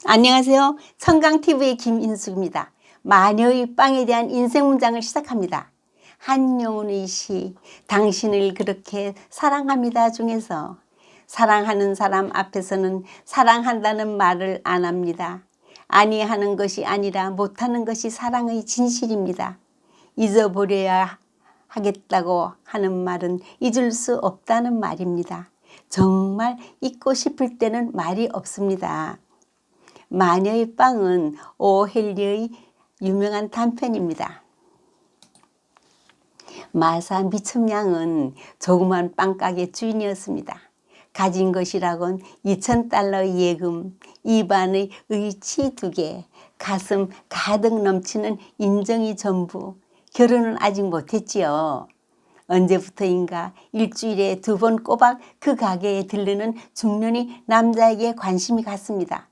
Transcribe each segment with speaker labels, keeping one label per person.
Speaker 1: 안녕하세요. 청강TV의 김인숙입니다. 마녀의 빵에 대한 인생 문장을 시작합니다. 한용운의 시 당신을 그렇게 사랑합니다 중에서 사랑하는 사람 앞에서는 사랑한다는 말을 안 합니다. 아니하는 것이 아니라 못하는 것이 사랑의 진실입니다. 잊어버려야 하겠다고 하는 말은 잊을 수 없다는 말입니다. 정말 잊고 싶을 때는 말이 없습니다. 마녀의 빵은 오헬리의 유명한 단편입니다. 마사 미첩양은 조그만 빵가게 주인이었습니다. 가진 것이라곤 2,000달러의 예금, 입안의 의치 2개, 가슴 가득 넘치는 인정이 전부. 결혼은 아직 못했지요. 언제부터인가 일주일에 2번 꼬박 그 가게에 들르는 중년의 남자에게 관심이 갔습니다.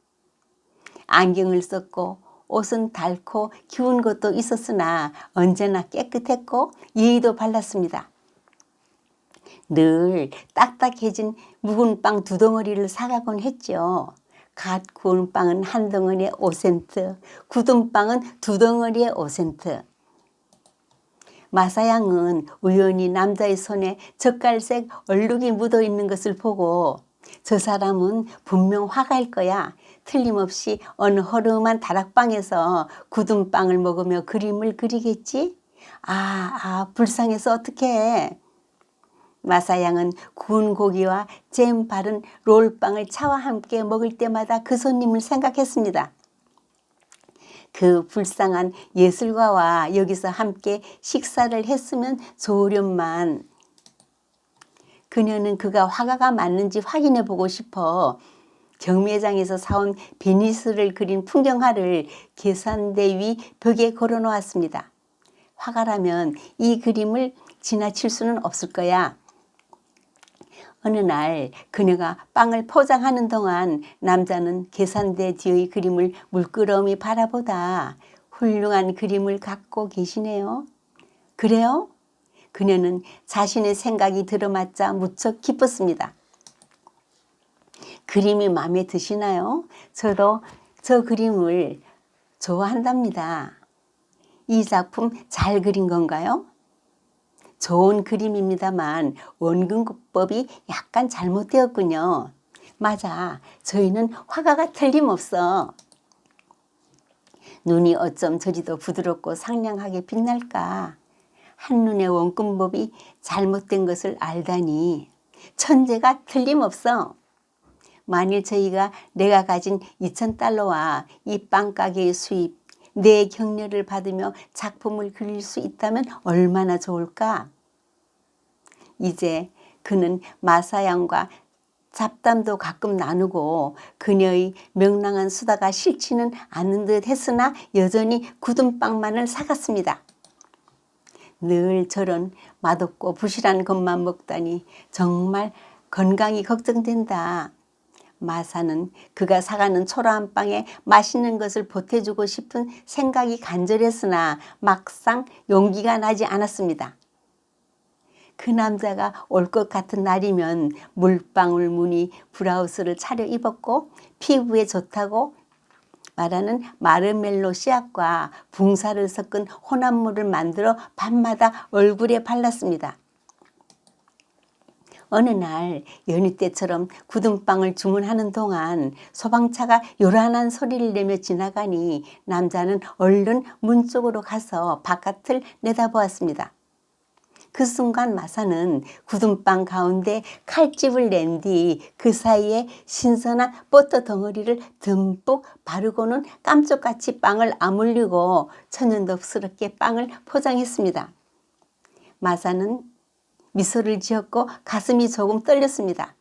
Speaker 1: 안경을 썼고 옷은 닳고 기운 것도 있었으나 언제나 깨끗했고 예의도 발랐습니다. 늘 딱딱해진 묵은 빵 2덩어리를 사가곤 했죠. 갓 구운 빵은 한 덩어리에 5센트, 굳은 빵은 2덩어리에 5센트. 마사양은 우연히 남자의 손에 젓갈색 얼룩이 묻어 있는 것을 보고 저 사람은 분명 화가일 거야. 틀림없이 어느 허름한 다락방에서 굳은 빵을 먹으며 그림을 그리겠지? 불쌍해서 어떡해. 마사양은 구운 고기와 잼 바른 롤빵을 차와 함께 먹을 때마다 그 손님을 생각했습니다. 그 불쌍한 예술가와 여기서 함께 식사를 했으면 좋으련만 그녀는 그가 화가가 맞는지 확인해 보고 싶어 경매장에서 사온 베니스를 그린 풍경화를 계산대 위 벽에 걸어 놓았습니다. 화가라면 이 그림을 지나칠 수는 없을 거야. 어느 날 그녀가 빵을 포장하는 동안 남자는 계산대 뒤의 그림을 물끄러미 바라보다 훌륭한 그림을 갖고 계시네요. 그래요? 그녀는 자신의 생각이 들어맞자 무척 기뻤습니다. 그림이 마음에 드시나요? 저도 저 그림을 좋아한답니다. 이 작품 잘 그린 건가요? 좋은 그림입니다만 원근법이 약간 잘못되었군요. 맞아, 저희는 화가가 틀림없어. 눈이 어쩜 저리도 부드럽고 상냥하게 빛날까. 한눈에 원근법이 잘못된 것을 알다니 천재가 틀림없어. 만일 저희가 내가 가진 2,000달러와 이 빵가게의 수입, 내 격려를 받으며 작품을 그릴 수 있다면 얼마나 좋을까? 이제 그는 마사양과 잡담도 가끔 나누고 그녀의 명랑한 수다가 싫지는 않은 듯 했으나 여전히 굳은 빵만을 사갔습니다. 늘 저런 맛없고 부실한 것만 먹다니 정말 건강이 걱정된다. 마사는 그가 사가는 초라한 빵에 맛있는 것을 보태주고 싶은 생각이 간절했으나 막상 용기가 나지 않았습니다. 그 남자가 올 것 같은 날이면 물방울 무늬 브라우스를 차려 입었고 피부에 좋다고 말하는 마르멜로 씨앗과 붕사를 섞은 혼합물을 만들어 밤마다 얼굴에 발랐습니다. 어느 날 연휴 때처럼 굳은 빵을 주문하는 동안 소방차가 요란한 소리를 내며 지나가니 남자는 얼른 문 쪽으로 가서 바깥을 내다보았습니다. 그 순간 마사는 굳은 빵 가운데 칼집을 낸 뒤 그 사이에 신선한 버터 덩어리를 듬뿍 바르고는 깜짝같이 빵을 아물리고 천연덕스럽게 빵을 포장했습니다. 마사는 미소를 지었고 가슴이 조금 떨렸습니다.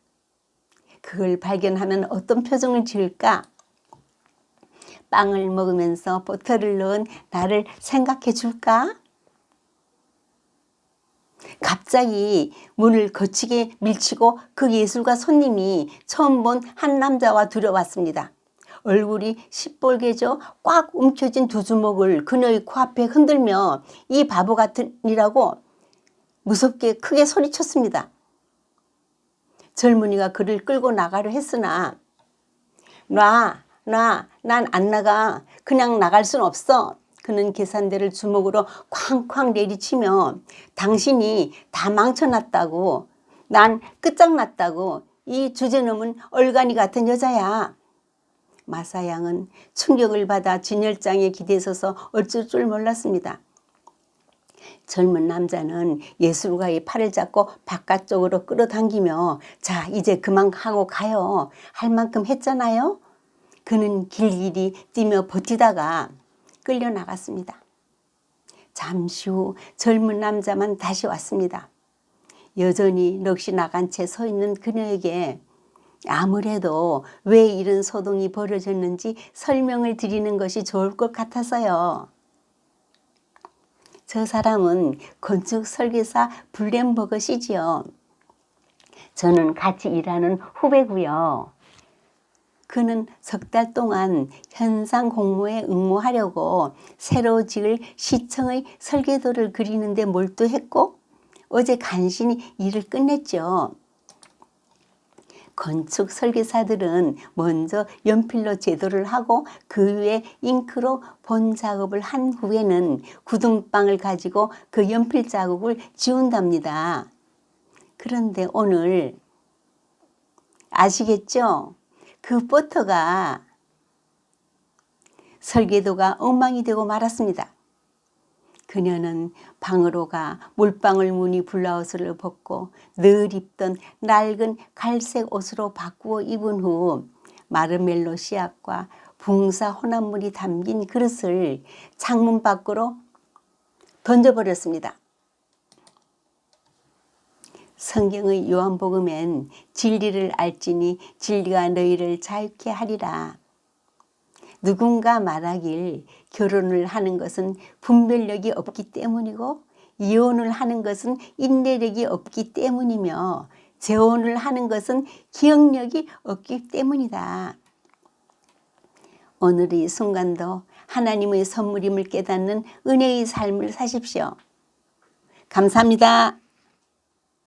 Speaker 1: 그걸 발견하면 어떤 표정을 지을까? 빵을 먹으면서 버터를 넣은 나를 생각해 줄까? 갑자기 문을 거치게 밀치고 그 예술가 손님이 처음 본 한 남자와 들어왔습니다. 얼굴이 시뻘개져 꽉 움켜진 2주먹을 그녀의 코앞에 흔들며 이 바보 같으니라고 무섭게 크게 소리쳤습니다. 젊은이가 그를 끌고 나가려 했으나 놔, 난 안 나가. 그냥 나갈 순 없어. 그는 계산대를 주먹으로 쾅쾅 내리치며 당신이 다 망쳐놨다고. 난 끝장났다고. 이 주제넘은 얼간이 같은 여자야. 마사양은 충격을 받아 진열장에 기대서서 어쩔 줄 몰랐습니다. 젊은 남자는 예술가의 팔을 잡고 바깥쪽으로 끌어당기며 자 이제 그만하고 가요. 할 만큼 했잖아요. 그는 길길이 뛰며 버티다가 끌려 나갔습니다. 잠시 후 젊은 남자만 다시 왔습니다. 여전히 넋이 나간 채 서 있는 그녀에게 아무래도 왜 이런 소동이 벌어졌는지 설명을 드리는 것이 좋을 것 같아서요. 저 사람은 건축 설계사 블렘버것이지요. 저는 같이 일하는 후배고요. 그는 석 달 동안 현상 공모에 응모하려고 새로 지을 시청의 설계도를 그리는데 몰두했고 어제 간신히 일을 끝냈죠. 건축 설계사들은 먼저 연필로 제도를 하고 그 위에 잉크로 본 작업을 한 후에는 구등방을 가지고 그 연필 자국을 지운답니다. 그런데 오늘 아시겠죠? 그 버터가 설계도가 엉망이 되고 말았습니다. 그녀는 방으로 가 물방울 무늬 블라우스를 벗고 늘 입던 낡은 갈색 옷으로 바꾸어 입은 후 마르멜로 씨앗과 붕사 혼합물이 담긴 그릇을 창문 밖으로 던져버렸습니다. 성경의 요한복음엔 진리를 알지니 진리가 너희를 자유케 하리라. 누군가 말하길 결혼을 하는 것은 분별력이 없기 때문이고 이혼을 하는 것은 인내력이 없기 때문이며 재혼을 하는 것은 기억력이 없기 때문이다. 오늘 이 순간도 하나님의 선물임을 깨닫는 은혜의 삶을 사십시오. 감사합니다.